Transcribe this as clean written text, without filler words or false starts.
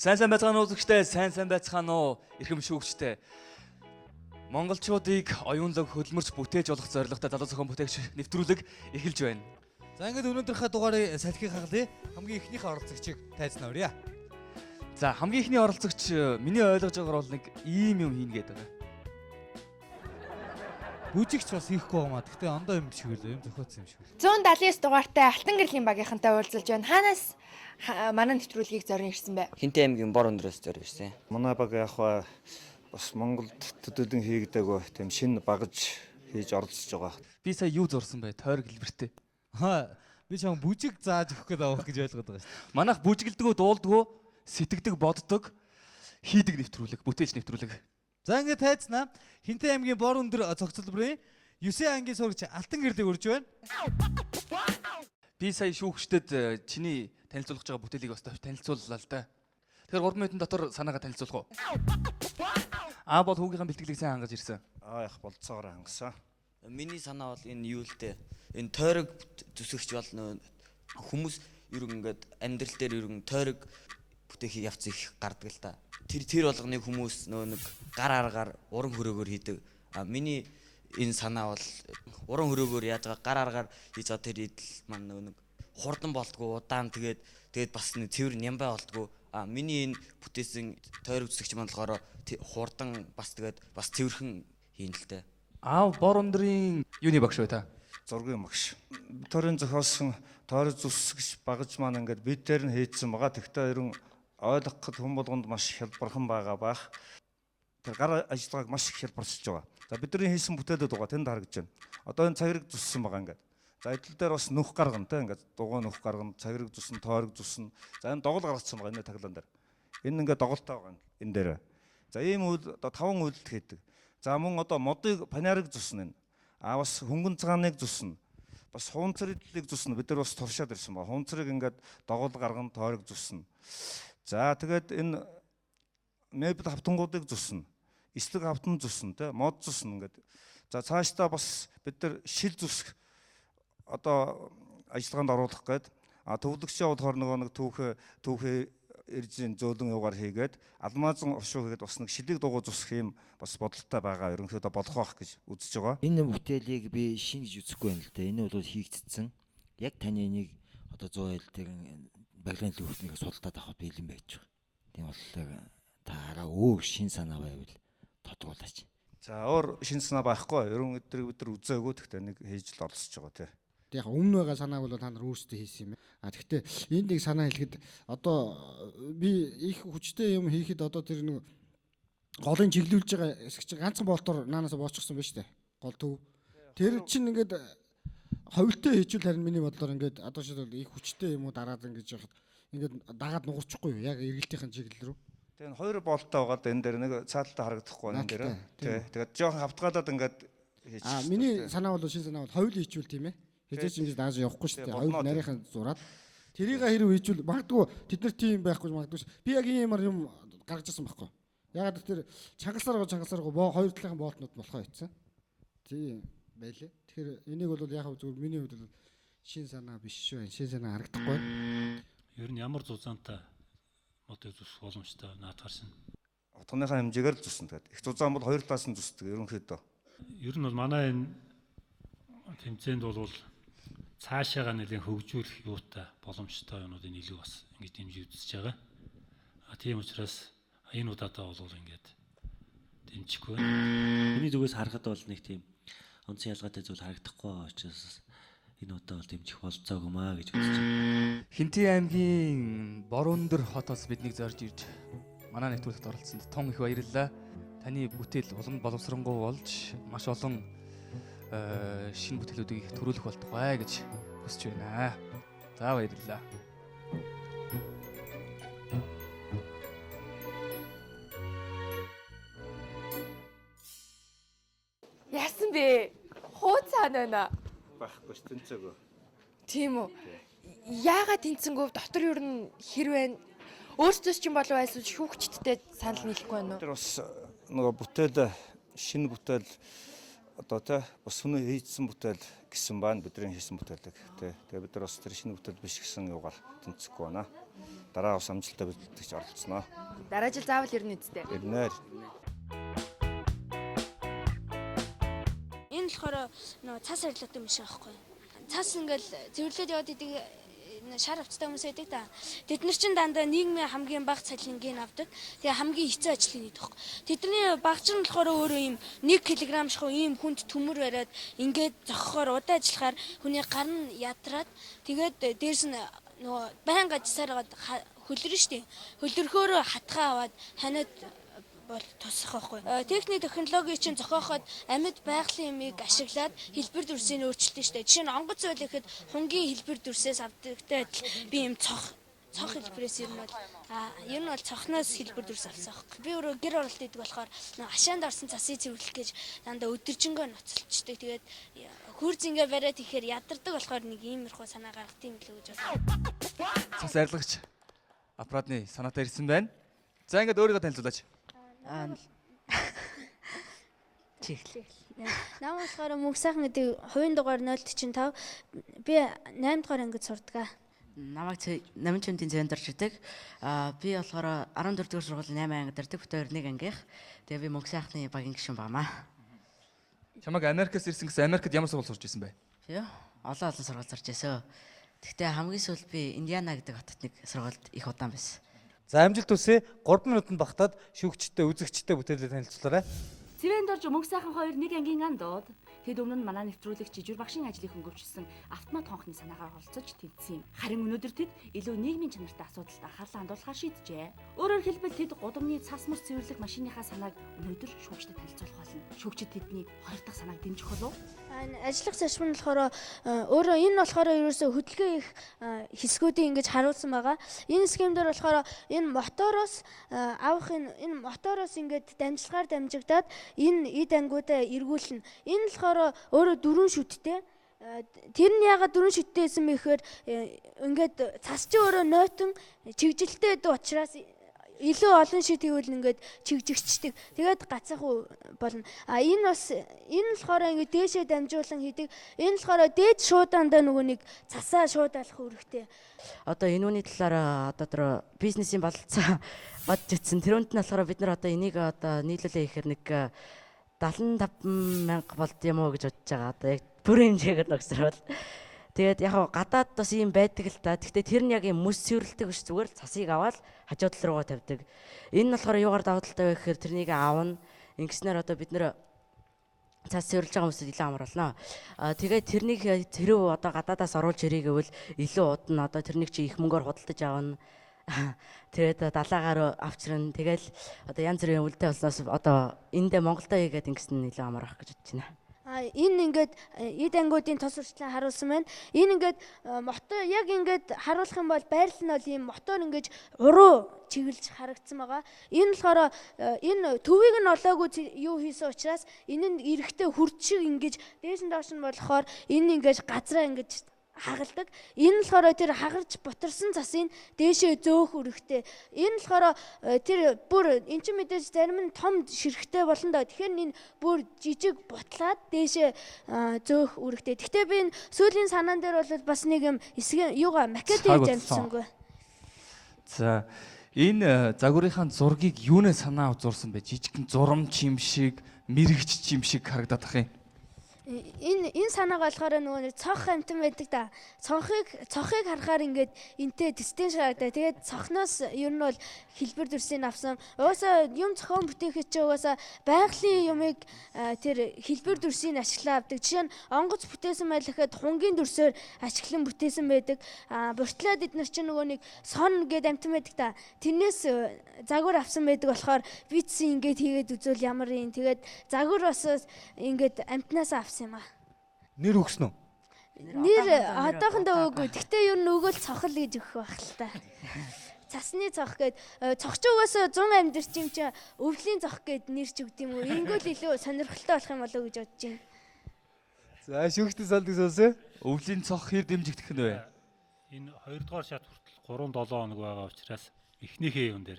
Сайн байцгаана уу үзэгчтэй, сайн байцгаана уу эрхэм шүүгчтэй. Монголчуудыг оюунлаг хөдөлмөрч бүтээж болох зорилготой залуу зохион бүтээгч нэвтрүүлэг эхэлж байна. За ингээд өнөөдрийнхээ дугаарыг салхийг хагалъя. Хамгийн ихнийхээ оролцогчийг тайзнаа өрье. За хамгийн ихний оролцогч миний ойлгож байгаагаар бол нэг ийм юм хийнэ гэдэг байгаа. Бүжигч бас хийхгүй байгаа маа. Гэхдээ ондоо юм шиг үлээ, юм зохиоцсон юм шиг. 179 дугаартай Алтан гэрлийн багийнхантай уулзалж байна. Хаанаас манай нэвтрүүлгийг зорин ирсэн бэ? Хинтэй аймгийн бор өндрөөс зорь ирсэн. Манай баг яг бас Монголд төдөлн хийгдэг тийм шинэ багж хийж оролцож байгаа. Би сая юу зурсан бэ? Тойрог хэлбэртэй. Би чам бүжиг зааж өгөх гээд авах гэж ойлгоод байгаа шүү дээ. Манайх бүжгэлдэгөө дуулдгөө, сэтгэдэг, боддог, хийдэг нэвтрүүлэг, бүтээж нэвтрүүлэг. За ингээд тайзнаа. Хинтэй аймгийн бор өндөр цогцлбарын 9 ангийн сурагч Алтан гэрлийг урьж байна. Би сая шүүгчдэд чиний танилцуулж байгаа бүтээлийг бас танилцууллаа л да. Тэгэхээр 3 минутын дотор санаагаа танилцуулах уу? Бол хүүгийнхээ бэлтгэлийг сайн хангаж ирсэн. Яг болцоогоор хангасан. Миний санаа бол энэ юу л дээ. Энэ тойрог зүсгч бол хүмүүс ер нь ингээд амьдрал дээр ер нь тойрог бүтээх явц их гардаг л та. Тэр болгоны хүмүүс нэг гар аргаар уран хөрөөгөөр хийдэг. Миний энэ санаа бол уран хөрөөгөөр яаж байгаа гар аргаар хийж байгаа тэр идэл маань нэг хурдан болтгоо удаан тэгээд бас нэг цэвэр нямбай болтгоо. Миний энэ бүтээсэн тойрог зүсгч маань болохоор хурдан бас тэгээд бас цэвэрхэн хийн л дээ. Бор өндрийн юуны багш вэ та? Зургийн багш. Тойрын зохиосон тойрог зүсгэж багж маань ингээд бид дээр нь хийдсэн байгаа. Тэгтээ ерөн ойлгоход хүн болгонд маш хялбархан байгаа бах. Тэр гар ажиллагааг маш их хялбарчилж байгаа. За бидний хийсэн бүтээлүүд байгаа тэнд харагдаж байна. Одоо энэ цагирыг зүссэн байгаа ингээд. За эдэл дээр бас нүх гаргана те ингээд дугуй нүх гаргана, цагирыг зүснэ, тойрог зүснэ. За энэ догол гаргацсан байгаа энэ таглан дээр. Энэ ингээд доголтой байгаа энэ дээр. За ийм үйл одоо 5 үйлдэл хийдэг. За мөн одоо модыг панярыг зүснэ энэ. Бас хөнгөн цагааныг зүснэ. Бас хуунцрыг зүснэ. Бид нар бас туршаад ирсэн ба. Хуунцрыг ингээд догол гаргана, тойрог зүснэ. За тэгээд энэ мебель хавтангуудыг зүснэ. Эслэг хавтан зүснэ те мод зүснэ ингээд. За цаашдаа бас бид нар шил зүсэх одоо ажиллагаанд оруулах гээд төвлөгчийн болохоор нэг түүхээ иржин зөөлөн юугаар хийгээд алмазан оршуу хийгээд бас нэг шилийг дугуй зүсэх юм бас бодолтой байгаа. Ерөнхийдөө болох байх гэж үзэж байгаа. Энэ бүтээлийг би шинэ гэж үзэхгүй байна л да. Энэ бол хийгдсэн. Яг таны энийг одоо 100 айлтыг барилгын төвхнийхээ судалдаад авах бэлэн байж байгаа. Тийм болохоор та хараа шинэ санаа байвал тодруулаач. За өөр шинэ санаа байхгүй. Ерөн өдрийг бид нар үзээгүй. Гэхдээ нэг хийж л оролцож байгаа тий. Яг өмнө байгаа санааг бол та нар өөрсдөө хийсэн юм. Гэхдээ энд нэг санаа хэлэхэд одоо би их хүчтэй юм хийхэд одоо тэр нэг голын чиглүүлж байгаа хэсэг чинь ганцхан болтоор наанаас боочсон байна шүү дээ. Гол төв. Тэр чинь ингээд ховлтой хийчихвэл харин миний бодлоор ингээд одоо шил их хүчтэй юм уу дараад ингэж яхад ингээд дагаад нугарчихгүй юу? Яг эргэлтийн чиглэл рүү. Тэгээ 2 болттой байгаад энэ дээр нэг цааталтаа харагдахгүй энэ дээр. Тий. Тэгээд жоохон хавтгаалаад ингээд хийчих. Миний санаа бол шинэ санаа бол ховл хийчихвэл тийм ээ. Хизээч ингэж дааж явахгүй шүү дээ. Ховл нарийнхан зураад тэрийг хэрэг хийчихвэл магадгүй тэд нар тийм байхгүй магадгүй ш. Би яг ийм юм гаргаж ирсэн байхгүй. Ягаад тэр чангалсаргуу хоёр талынхан болтнууд болохоо хийцэн. Тийм байлээ. Тэгэхээр энийг бол яг зөв миний хувьд бол шин санаа биш шүү. Шин санаа харагдахгүй. Ер нь ямар зузаантай модыг зүсэх боломжтой наадахар шин. Утганыхаа хэмжээгээр л зүснэ. Тэгээд их зузаан бол 2 талаас нь зүсдэг ерөнхийдөө. Ер нь бол манай энэ тэмцээнд бол цаашаага нэлийн хөгжүүлэх юутай боломжтой юмнуудыг илүү бас ингэж дэмжиж үзэж байгаа. Тийм учраас энэ удаадаа бол ингээд дэмжихгүй байна. Миний зүгээс харахад бол нэг тийм онцгой ялгаатай зүйл харагдахгүй байгаа учраас энэ удаа бол дэмжих болцоогүй маа гэж үзэж байна. Хинтээ аймгийн бор өндөр хотоос биднийг зорж ирж манай нэвтрүүлэгт оролцсонд тун их баярлалаа. Таны бүтээл улам боловсронгуй болж маш олон шинэ бүтээлүүдийг төрүүлэх болтугай гэж хүсэж байна. За баярлалаа. Яасан бэ? Хууцаана байна. Байхгүй ш тэнцээгөө. Тийм үү? Яагаад тэнцэнгөө дотор юу н хэр байна? Өөрсдөөс ч юм болов айсуу шүүгчдтэй санал нийлэхгүй байна уу? Тэр бас нөгөө бүтээл шинэ бүтээл одоо тэ бас хүний хийсэн бүтээл гэсэн байна бидний хийсэн бүтээлэг тэ. Тэгээ бид нар бас тэр шинэ бүтээл биш гэсэн юугаар тэнцэхгүй байна. дараа бас амжилттай бэлтгэж оролцсноо. Дараа жил заавал ирнэ үсттэй. Ирнээр. Энэ болохоор нөө цас арилгадаг юм шиг аахгүй. Цас ингээл зэвэрлээд яваад идэг шар авцтай хүмүүс байдаг та. Тэд нар чинь дандаа нийгмийн хамгийн бага цалингийн авдаг. Тэгээ хамгийн хэцүү ажлыг хийдэг байхгүй. Тэдний багч нь болохоор өөрөө ийм 1 кг шахуу ийм хүнд төмөр бариад ингээд зохихоор удаан ажиллахаар хүний гар нь ядраад тэгээд дээрс нь нөгөө байнга ажсаар гад хөлрөн штий. Хөлрөхөөрөө хатгаа аваад ханиад бол тусах байхгүй. Техник технологи чинь зохиоход амьд байгалийн юмыг ашиглаад хэлбэр дүрсийг өөрчилдөг штэ. Жишээ нь онгоц ойл гэхэд хунгийн хэлбэр дүрсээс авдагтай адил би юм цох хэлбэрээс ер нь бол цохноос хэлбэр дүрс авсан байхгүй. Би өөрөө гэр оролт хийдэг болохоор ашаанд орсон цасыг цэвэрлэх гэж дандаа өдөржингөө ноцолчдөг. Тэгээд хурц ингээ бариад ихээр ядардаг болохоор нэг иймэрхүү санаа гаргах юм лөө гэж бодлоо. Цас арилгач аппаратны санаатай ирсэн байна. За ингээд өөрийгөө танилцуулаач. Чиглэл. Нам болохоор мөнх сайхан гэдэг хувийн дугаар 045. Би 8 дугаар ангид сурдаг. Намайг 8-ын центр шидэг. Би болохоор 14 дугаар сургуулийн 8 ангид ирдэг. Бүтээр 1 ангийнх. Тэгээ би мөнх сайхны багийн гишүүн баамаа. Чамайг Америкаас ирсэн гэсэн Америкт ямар сургууль сурч ирсэн бэ? Би олон сургууль сурч ирсэн. Гэхдээ хамгийн сүүлд би Индиана гэдэг хотод нэг сургуульд их удаан байсан. За амжилт хүсье. 3 минутанд багтаад шүүгчтэй, үзэгчтэй бүтээлээ танилцуулаарай. Цэвэн дорж мөнх сайхан хоёр нэг ангийн андууд тэд өмнө нь манай нэвтрүүлэгч жижиг багшийн ажлыг хөнгөвчсөн автомат хонхны санаагаар оролцож тэнцсэн юм. Харин өнөөдөр тэд илүү нийгмийн чанартай асуудалд анхаарлаа хандуулахаар шийджээ. Өөрөөр хэлбэл тэд гудамжны цас мөс цэвэрлэх машиныхаа санааг өнөөдөр шүүгчдэд танилцуулах болно. Шүүгчид тэдний хоёр дахь санааг дэмжих болов? Ажиллах зарчим нь болохоор өөрөө энэ болохоор ерөөсөө хөдөлгөөн их хэсгүүдийг ингэж харуулсан байгаа. Энэ схемдэр болохоор энэ мотороос энэ мотороос ингэж дамжлагаар дамжигдаад энэ эд ангиудаа эргүүлнэ. Энэ болохоор өөрөө 4 шүттэй. Тэр нь ягаад 4 шүттэй байсан бэ гэхээр ингээд цас чи өөрөө нойтон чигжилтэй байдаг учраас илүү олон шид хийвэл ингээд чигжигчдэг. Тэгээд гацах болно. Энэ болохоор ингээд дээшээ дамжуулан хийдэг. Энэ болохоор дээд шуудаандаа нөгөө нэг цасаа шуудаалах үүрэгтэй. Одоо энэ үний талаар одоо тэр бизнесийн бололцоо бодж ицсэн. Тэрүүнд нь болохоор бид нар одоо энийг одоо нийлүүлээ ихээр нэг 75,000 болд юм уу гэж бодож байгаа. Одоо яг бүрийн хэмжээгээр нөхсөрвөл. Тэгээд яг гадаад бас ийм байдаг л та. Гэхдээ тэр нь яг юм мөс цэвэрлдэг биш, зүгээр л цасыг аваад хажуу тал руугаа тавьдаг. Энэ нь болохоор юугаар давуу талтай вэ гэхээр тэрнийг аавна. Ингэснээр одоо бид нэр цас цэвэрлж байгаа хүмүүсд илүү амар болно. Тэгээд тэрнийг тэрв одоо гадаадаас оруулж ирээ гэвэл илүү удна. Одоо тэрнийг чи их мөнгөөр худалдаж авна. Тэгээд далаагаар авчрна. Тэгэл одоо янз бүрийн үлдээ болсноос одоо эндээ Монголдо хийгээд ингэсэн нь илүү амар ах гэж бодож байна. Энэ ингээд эд ангиудын тос урьдчилан харуулсан байна. Энэ ингээд мотор яг ингээд харуулах юм бол байрал нь бол ийм мотор ингээд уруу чиглэж харагдсан байгаа. Энэ болохоор энэ төвийг нь олоогүй юу хийсэн учраас энэ нь эрэхтэй хүрд шиг ингэж дээш нь доош нь болохоор энэ ингээд газраа ингэж хагалдаг. Энэ болохоор тэр хагарч бутарсан цасыг дээшээ зөөх үүрэгтэй. Энэ болохоор тэр бүр эн чинь мэдээж зарим нь том ширхтэй болно да. Тэгэхээр энэ бүр жижиг бутлаад дээшээ зөөх үүрэгтэй. Гэхдээ би энэ сүүлийн санаан дээр бол бас нэг юм эсгийн юугаа макет хийж амжсангүй. За энэ загварынхаа зургийг юунаас санаа зурсан бэ? Жижигхэн зурамч юм шиг, мэрэгч юм шиг харагдаад ах юм. Энэ санааг болохоор нөгөө цонх амтан байдаг да. Цонхыг харахаар ингээд энтэй тестэн шарагдаа. Тэгээд цонхноос ер нь бол хэлбэр дүрсийг авсан. Угаасаа юм зохион бүтээхэд чи угаасаа байгалийн юмыг тэр хэлбэр дүрсийг ашиглаа авдаг. Жишээ нь онгоц бүтээсэн байл гэхэд хунгийн дүрсээр ашиглан бүтээсэн байдаг. Буртлаад эднэр чи нөгөө нэг сон гээд амтан байдаг да. Тэрнээс загвар авсан байдаг болохоор битсэн ингээд хийгээд үзвэл ямар юм. Тэгээд загвар бас ингээд амтнаас юм аа. Нэр өгсөн үү? Нэр одоохондоо үгүй. Гэхдээ ер нь өгөөл цохол гэж өгөх байх л та. Цасны цох гээд цохч угаасаа 100 амьдэрч юм чи өвлийн цох гээд нэрч өгд юм уу? Ингүүл илүү сонирхолтой болох юм болоо гэж бодож байна. За шүүгчдийн салдыг сонсоо. Өвлийн цох хэр дэмжигдэх нь вэ? Энэ 2 дугаар шат хүртэл 3-7 хоног байгаа учраас эхнийхээ юм дээр